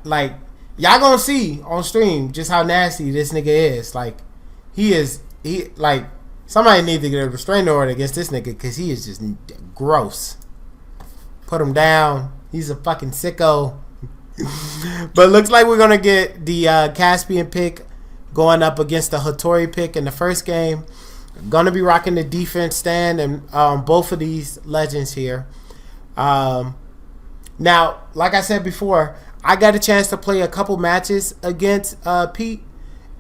like, y'all gonna see on stream just how nasty this nigga is. Like, like, somebody need to get a restraining order against this nigga because he is just gross. Put him down. He's a fucking sicko. But looks like we're gonna get the Caspian pick going up against the Hattori pick in the first game. Gonna be rocking the defense stand and both of these legends here. Now, like I said before, I got a chance to play a couple matches against Pete,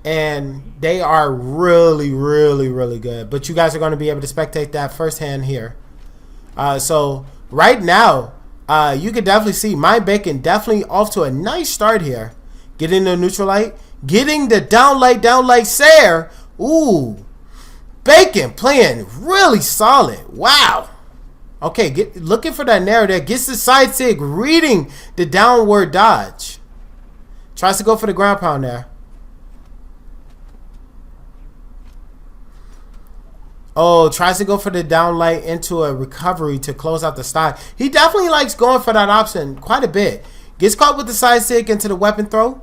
and they are really, really, really good. But you guys are going to be able to spectate that firsthand here. So right now, you can definitely see my Bacon definitely off to a nice start here. Getting the neutral light, getting the down light Sayer. Ooh, Bacon playing really solid. Wow. Okay, looking for that nair there. Gets the side sig, reading the downward dodge. Tries to go for the ground pound there. Oh, tries to go for the down light into a recovery to close out the stock. He definitely likes going for that option quite a bit. Gets caught with the side sig into the weapon throw.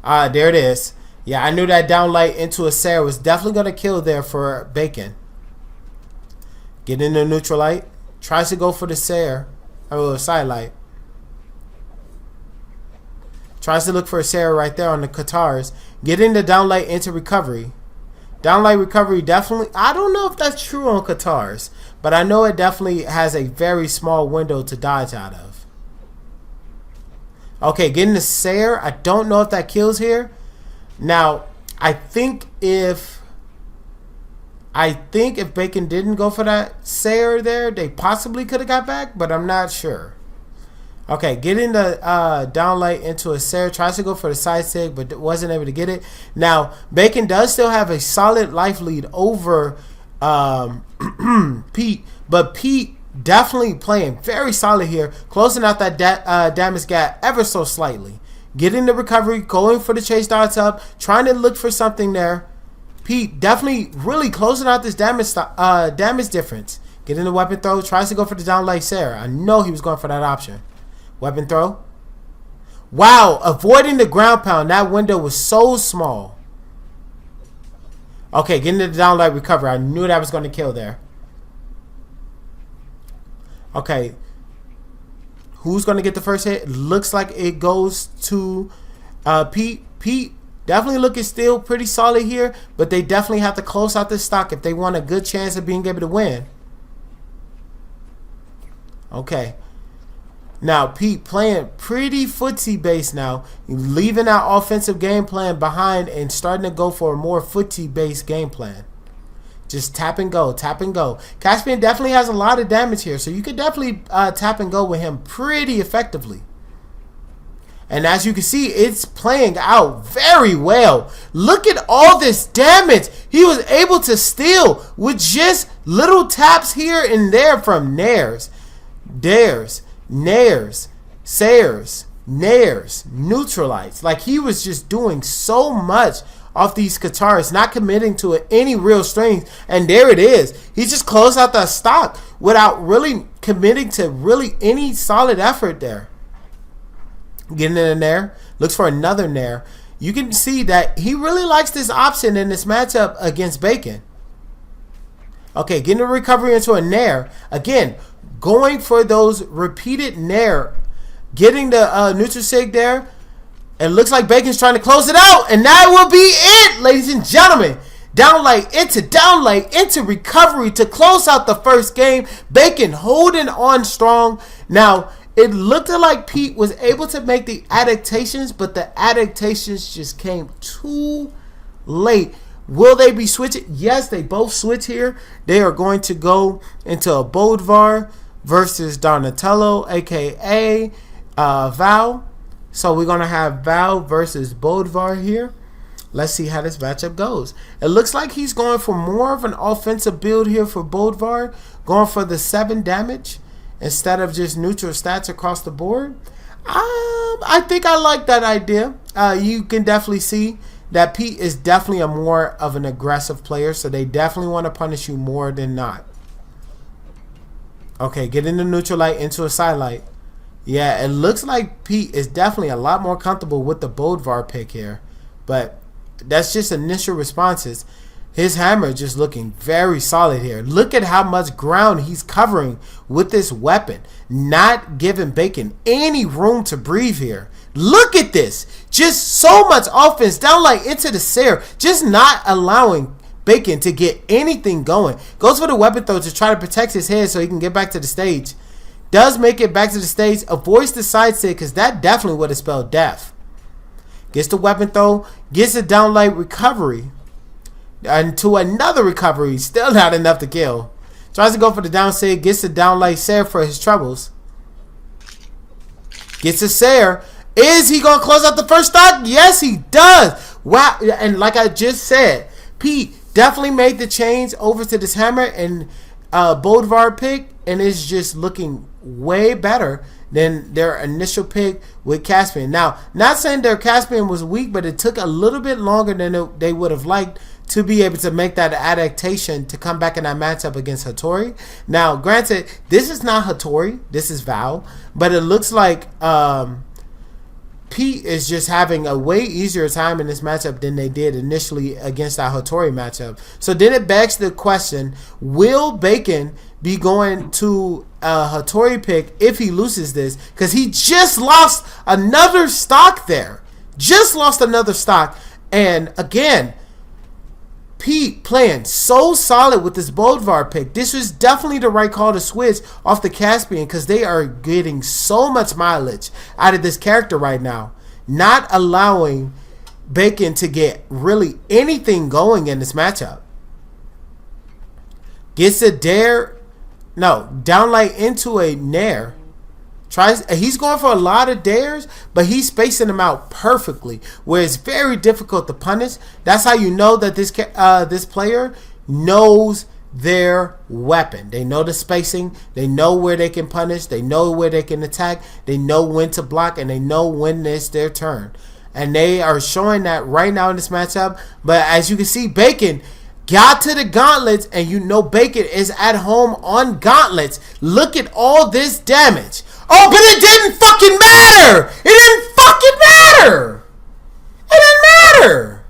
There it is. Yeah, I knew that down light into a Sarah was definitely going to kill there for Bacon. Get in the neutral light. Tries to go for the Sarah. Or side light. Tries to look for a Sarah right there on the Qatars. Getting the down light into recovery. Down light recovery definitely. I don't know if that's true on Qatars, but I know it definitely has a very small window to dodge out of. Okay, getting the Sarah. I don't know if that kills here. Now, I think if Bacon didn't go for that Sayer there, they possibly could have got back, but I'm not sure. Okay, getting the downlight into a Sayer. Tries to go for the side sig, but wasn't able to get it. Now, Bacon does still have a solid life lead over Pete, but Pete definitely playing very solid here, closing out that damage gap ever so slightly. Getting the recovery, going for the chase dodge up, trying to look for something there. Pete definitely really closing out this damage difference. Getting the weapon throw, tries to go for the down light Sarah. I know he was going for that option. Weapon throw. Wow, avoiding the ground pound. That window was so small. Okay, getting the down light recovery. I knew that was going to kill there. Okay. Who's going to get the first hit? Looks like it goes to Pete. Pete definitely looking still pretty solid here, but they definitely have to close out this stock if they want a good chance of being able to win. Okay. Now, Pete playing pretty footsie based now, leaving that offensive game plan behind and starting to go for a more footsie based game plan. Just tap and go, tap and go. Caspian definitely has a lot of damage here, so you could definitely tap and go with him pretty effectively. And as you can see, it's playing out very well. Look at all this damage he was able to steal with just little taps here and there from nairs, dares, nairs, sayers, nairs, neutralites. Like, he was just doing so much off these Qatars, not committing to any real strings, and there it is. He just closed out that stock without really committing to really any solid effort there. Getting in a nair, looks for another nair. You can see that he really likes this option in this matchup against Bacon. Okay, getting a recovery into a nair. Again, going for those repeated nair. Getting the neutral sig there. It looks like Bacon's trying to close it out, and that will be it, ladies and gentlemen. Downlight into recovery to close out the first game. Bacon holding on strong. Now, it looked like Pete was able to make the adaptations, but the adaptations just came too late. Will they be switching? Yes, they both switch here. They are going to go into a Bodvar versus Donatello, a.k.a. Val. So we're going to have Val versus Bodvar here. Let's see how this matchup goes. It looks like he's going for more of an offensive build here for Bodvar. Going for the 7 damage instead of just neutral stats across the board. I think I like that idea. You can definitely see that Pete is definitely a more of an aggressive player. So they definitely want to punish you more than not. Okay, getting the neutral light into a side light. Yeah, it looks like Pete is definitely a lot more comfortable with the Bodvar pick here. But that's just initial responses. His hammer just looking very solid here. Look at how much ground he's covering with this weapon. Not giving Bacon any room to breathe here. Look at this. Just so much offense down like into the Sarah. Just not allowing Bacon to get anything going. Goes for the weapon throw to try to protect his head so he can get back to the stage. Does make it back to the stage. Avoids the side stick because that definitely would have spelled death. Gets the weapon throw. Gets a downlight recovery. And to another recovery. Still not enough to kill. Tries to go for the down sig. Gets the downlight Sarah for his troubles. Gets a Sarah. Is he going to close out the first stock? Yes, he does. Wow. And like I just said, Pete definitely made the change over to this hammer and Bodvar pick. And it's just looking way better than their initial pick with Caspian. Now, not saying their Caspian was weak, but it took a little bit longer than they would have liked to be able to make that adaptation to come back in that matchup against Hattori. Now, granted, this is not Hattori. This is Val. But it looks like Pete is just having a way easier time in this matchup than they did initially against that Hattori matchup. So then it begs the question, will Bacon be going to a Hattori pick if he loses this? Because he just lost another stock there. Just lost another stock. And again, Pete playing so solid with this Bodvar pick. This was definitely the right call to switch off the Caspian because they are getting so much mileage out of this character right now. Not allowing Bacon to get really anything going in this matchup. Gets a dare. No, downlight into a nair. He's going for a lot of dares, but he's spacing them out perfectly, where it's very difficult to punish. That's how you know that this player knows their weapon. They know the spacing. They know where they can punish. They know where they can attack. They know when to block, and they know when it's their turn. And they are showing that right now in this matchup. But as you can see, Bacon got to the gauntlets, and you know Bacon is at home on gauntlets. Look at all this damage. Oh, but it didn't fucking matter. It didn't fucking matter. It didn't matter.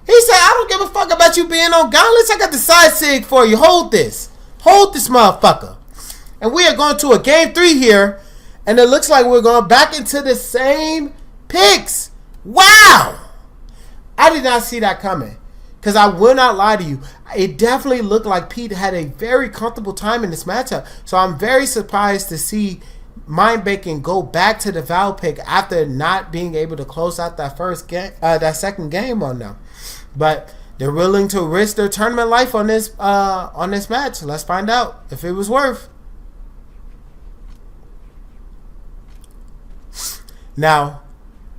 He said, I don't give a fuck about you being on gauntlets. I got the side sig for you. Hold this. Hold this motherfucker. And we are going to a game 3 here. And it looks like we're going back into the same picks. Wow. I did not see that coming. Because I will not lie to you, it definitely looked like Pete had a very comfortable time in this matchup. So I'm very surprised to see Mind Bacon go back to the Val pick after not being able to close out that second game on them. But they're willing to risk their tournament life on this match. Let's find out if it was worth. Now,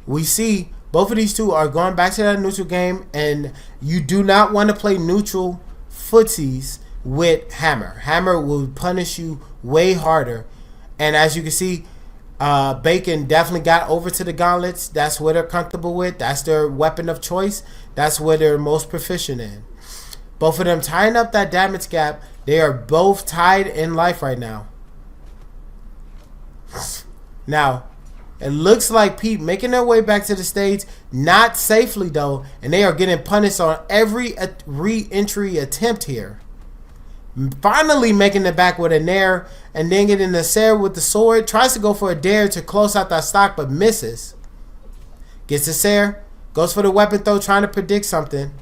we see both of these two are going back to that neutral game, and you do not want to play neutral footsies with Hammer. Hammer will punish you way harder. And as you can see, Bacon definitely got over to the gauntlets. That's what they're comfortable with. That's their weapon of choice. That's what they're most proficient in. Both of them tying up that damage gap. They are both tied in life right now. Now, it looks like Pete making their way back to the stage, not safely though, and they are getting punished on every re-entry attempt here. Finally making it back with a nair, and then getting the Sarah with the sword. Tries to go for a dare to close out that stock, but misses. Gets the Sarah, goes for the weapon throw, trying to predict something.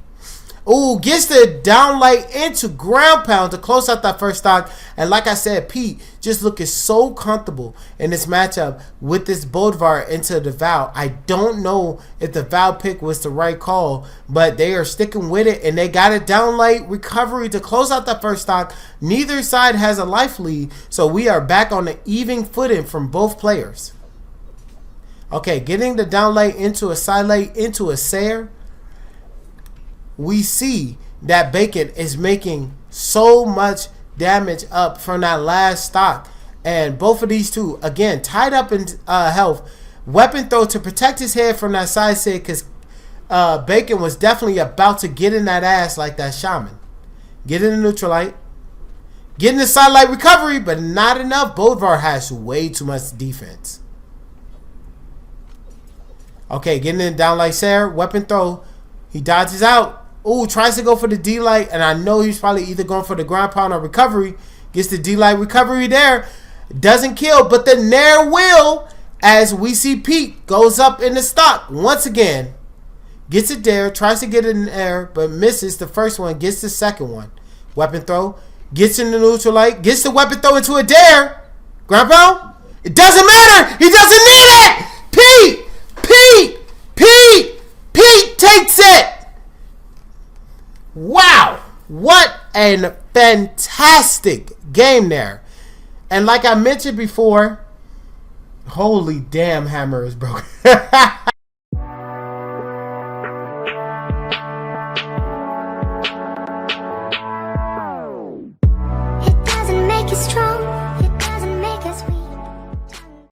Ooh, gets the downlight into ground pound to close out that first stock. And like I said, Pete just looking so comfortable in this matchup with this Bodvar into the Val. I don't know if the Val pick was the right call, but they are sticking with it, and they got a downlight recovery to close out that first stock. Neither side has a life lead, so we are back on the even footing from both players. Okay, getting the downlight into a sidelight into a Sayer. We see that Bacon is making so much damage up from that last stock. And both of these two, again, tied up in health. Weapon throw to protect his head from that side sig, because Bacon was definitely about to get in that ass like that shaman. Get in the neutral light. Getting the sidelight recovery, but not enough. Bolivar has way too much defense. Okay, getting it down like Sarah. Weapon throw. He dodges out. Ooh, tries to go for the D-light, and I know he's probably either going for the ground pound or recovery. Gets the D-light recovery there. Doesn't kill, but the Nair will, as we see Pete goes up in the stock once again. Gets it there, tries to get it in the air, but misses the first one, gets the second one. Weapon throw, gets in the neutral light, gets the weapon throw into a dare. Ground pound? It doesn't matter! He doesn't need it! Pete takes it! Wow! What a fantastic game there. And like I mentioned before, holy damn, hammer is broken.